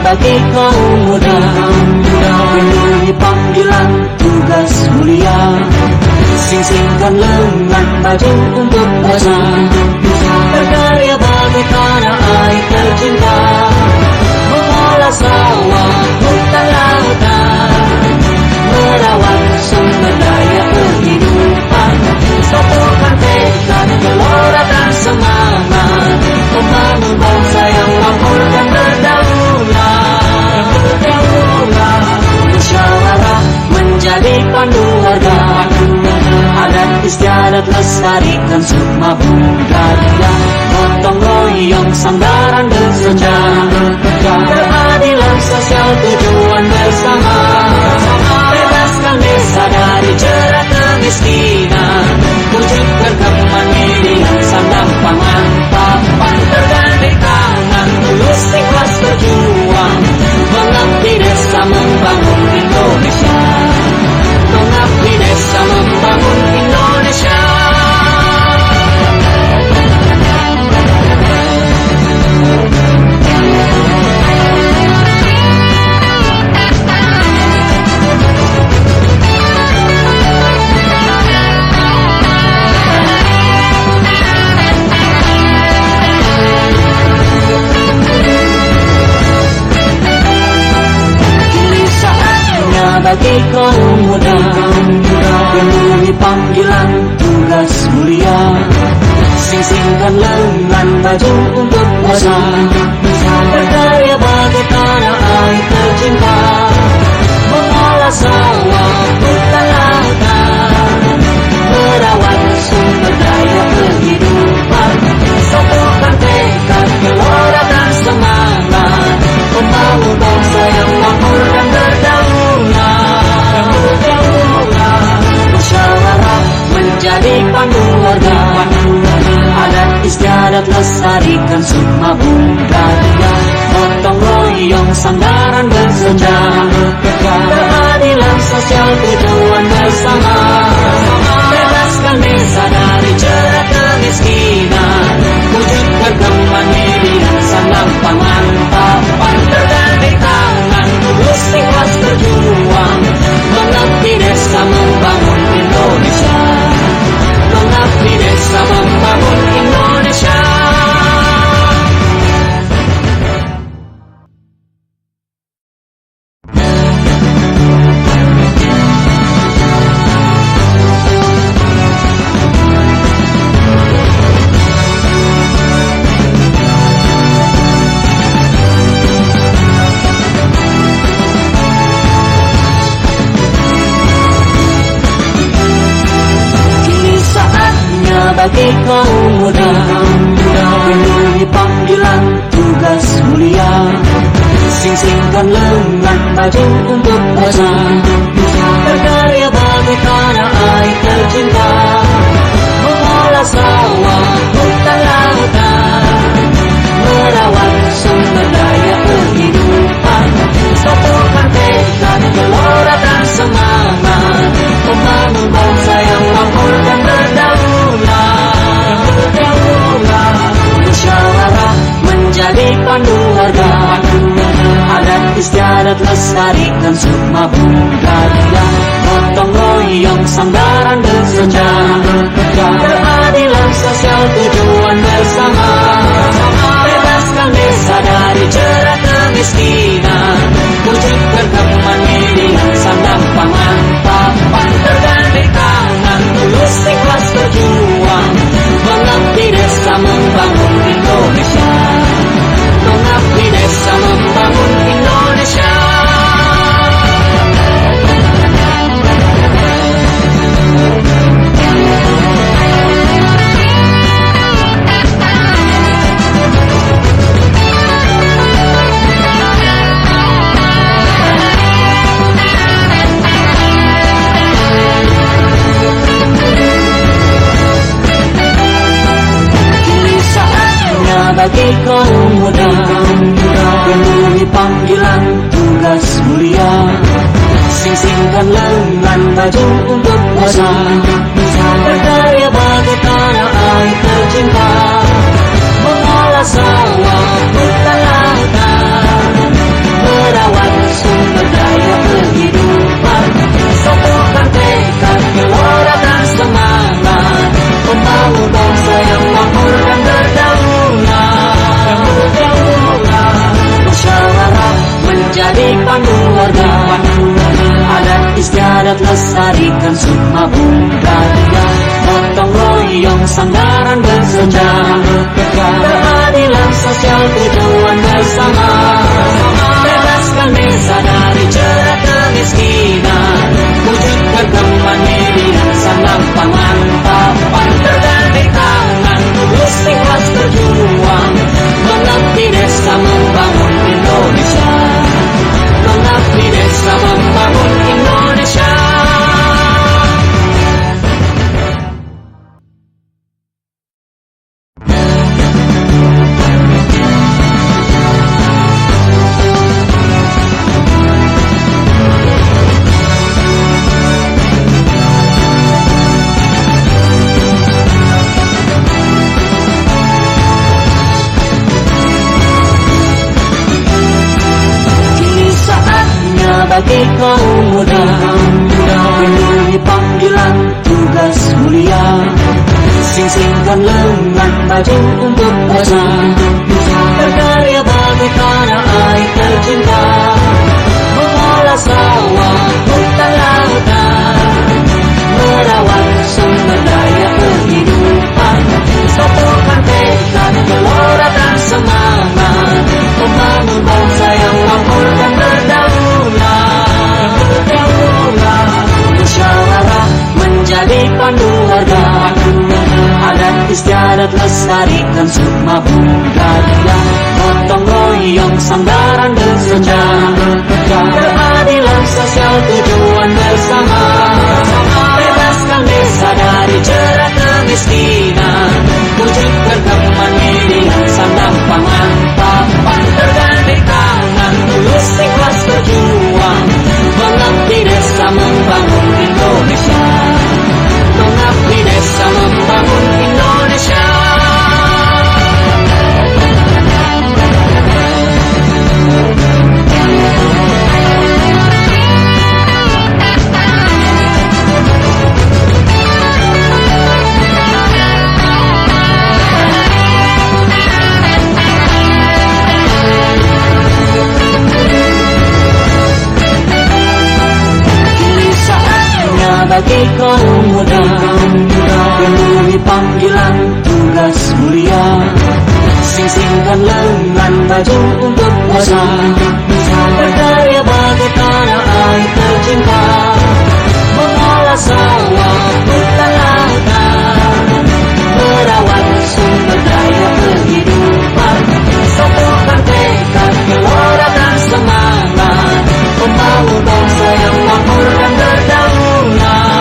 bagi kaum muda, penuhi panggilan tugas mulia, sing-singkan lengan baju untuk bangsa, berkarya bagi tanah air tercinta, mengolah sawah, hutan lautan, merawat sumber daya kehidupan, satukan tekad, gelora dan semangat, membangun bangsa yang makmur dan berdaulat, musyawarah menjadi pandu warga, adat istiadat lestarikan sukma budaya, gotong royong sandaran bersejarah, keadilan sosial tujuan bersama, bebaskan desa dari jerat kemiskinan, wujudkan kemandirian sandang pangan papan, bergandeng tangan tulus ikhlas berjuang, mengabdi desa membangun Indonesia, mengabdi desa membangun Indonesia. Bagi kaum muda, penuhi panggilan tugas mulia, sing-singkan lengan baju untuk bangsa, berkarya bagi tanah air tercinta, mengolah sawah, hutan lautan, merawat sumber daya kehidupan, satukan tekad, gelora dan semangat, membangun bangsa yang makmur dan berdaulat, musyawarah menjadi pandu warga, adat istiadat lestarikan sukma budaya, gotong royong sandaran bersejarah, keadilan sosial tujuan bersama, bebaskan desa dari jerat kemiskinan, wujudkan kemandirian sandang pangan papan, bergandeng tangan tulus ikhlas berjuang, mengabdi desa membangun Indonesia, mengabdi desa membangun Indonesia. Bagi kaum muda, penuhi panggilan tugas mulia, sing-singkan lengan baju untuk bangsa, berkarya bagi tanah air tercinta, mengolah sawah, hutan lautan, merawat sumber daya kehidupan, satukan tekad, gelora dan semangat, membangun bangsa yang makmur dan berdaulat, musyawarah menjadi pandu warga, adat istiadat lestarikan sukma budaya, gotong royong sandaran bersejarah, keadilan sosial tujuan bersama, bebaskan desa dari jerat kemiskinan, wujudkan kemandirian sandang pangan papan, bergandeng tangan tulus ikhlas berjuang, mengabdi desa membangun Indonesia, mengabdi desa membangun Indonesia. Bagi kaum muda, penuhi panggilan tugas mulia, sing-singkan lengan baju untuk bangsa, berkarya bagi tanah air tercinta, mengolah sawah, hutan lautan, yang sandaran bersejarah, keadilan sosial tujuan bersama, bebaskan desa dari jerat kemiskinan, wujudkan kemandirian sandang pangan papan, bergandeng tangan tulus ikhlas berjuang, mengabdi desa membangun Indonesia, mengabdi desa membangun Indonesia. Bagi kaum muda, penuhi panggilan tugas mulia, sing-singkan lengan baju untuk bangsa, berkarya bagi tanah air tercinta, mengolah sawah, hutan lautan, merawat sumber daya kehidupan, satukan tekad, gelora dan semangat, membangun bangsa yang makmur dan berdaulat. Musyawarah menjadi pandu warga, adat istiadat lestarikan sukma budaya, gotong royong sandaran bersejarah, keadilan sosial tujuan bersama, bebaskan desa dari jerat kemiskinan, wujudkan kemandirian sandang pangan papan, bergandeng tangan tulus ikhlas berjuang, mengabdi desa membangun Indonesia, mengabdi desa membangun Indonesia. Bagi kaum muda, penuhi panggilan tugas mulia, sing-singkan lengan baju untuk bangsa, berkarya bagi tanah air tercinta, mengolah sawah, hutan lautan, merawat sumber daya kehidupan, satukan tekad, gelora dan semangat, membangun bangsa yang makmur dan berdaulat.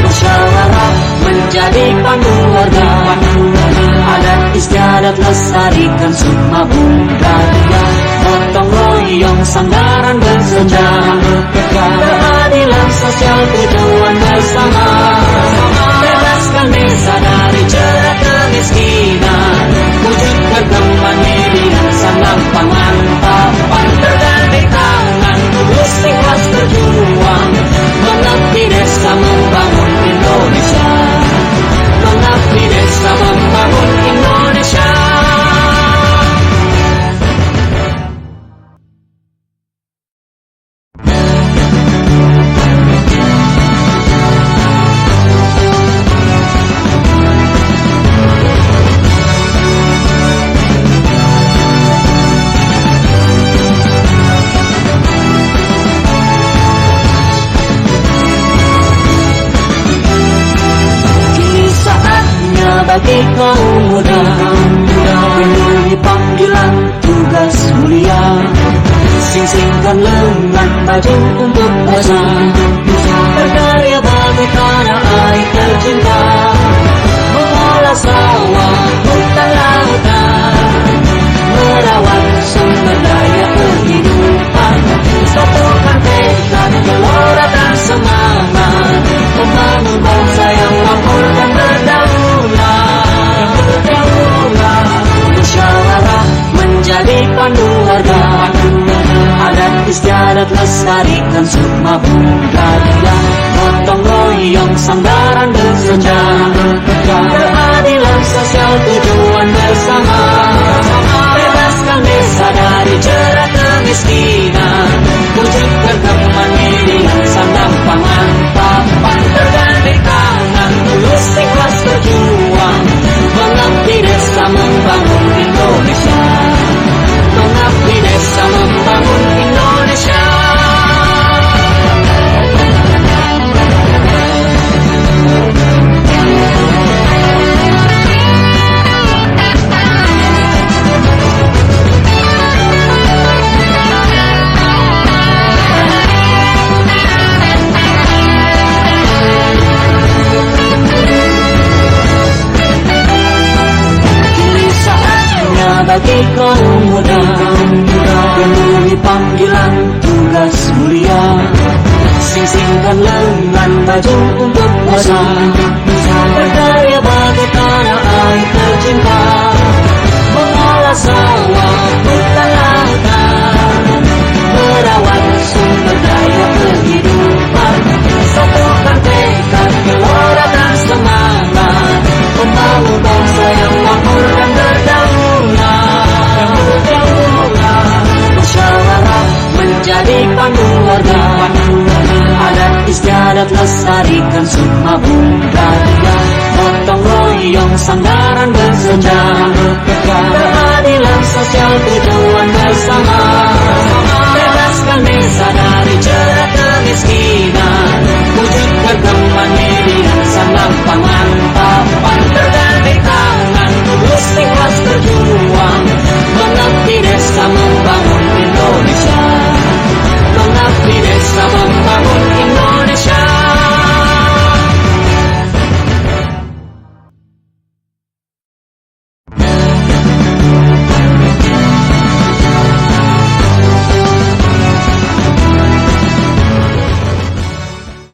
Musyawarah menjadi pandu warga, adat istiadat lestarikan sukma budaya, gotong royong sandaran bersejarah, keadilan sosial tujuan bersama, bebaskan desa dari jerat kemiskinan, wujudkan kemandirian sandang pangan papan, bergandeng tangan tulus ikhlas berjuang, mengabdi desa membangun Indonesia, mengabdi desa membangun Indonesia. Bagi kaum muda, penuhi panggilan tugas mulia, sing-singkan lengan baju untuk bangsa, berkarya bagi tanah air tercinta, mengolah sawah, hutan lautan, merawat sumber daya kehidupan, satukan tekad, gelora dan semangat, membangun bangsa yang makmur dan berdaulat. Musyawarah menjadi pandu warga, adat istiadat lestarikan sukma budaya, gotong royong sandaran bersejarah, keadilan sosial tujuan bersama, bebaskan desa dari jerat kemiskinan, wujudkan kemandirian sandang pangan papan, bergandeng tangan bagi kaum muda, penuhi panggilan tugas mulia. Sing-singkan lengan baju untuk puasa, berkarya bagi tanah air tercinta, mengolah sawah hutan lautan, merawat sumber daya kehidupan. Satukan tekad, gelora dan semangat, membangun bangsa yang makmur dan berdaulat. Musyawarah menjadi pandu warga, adat istiadat lestarikan sukma budaya. Gotong royong sanggaran bersejarah, keadilan sosial tujuan bersama. Bebaskan desa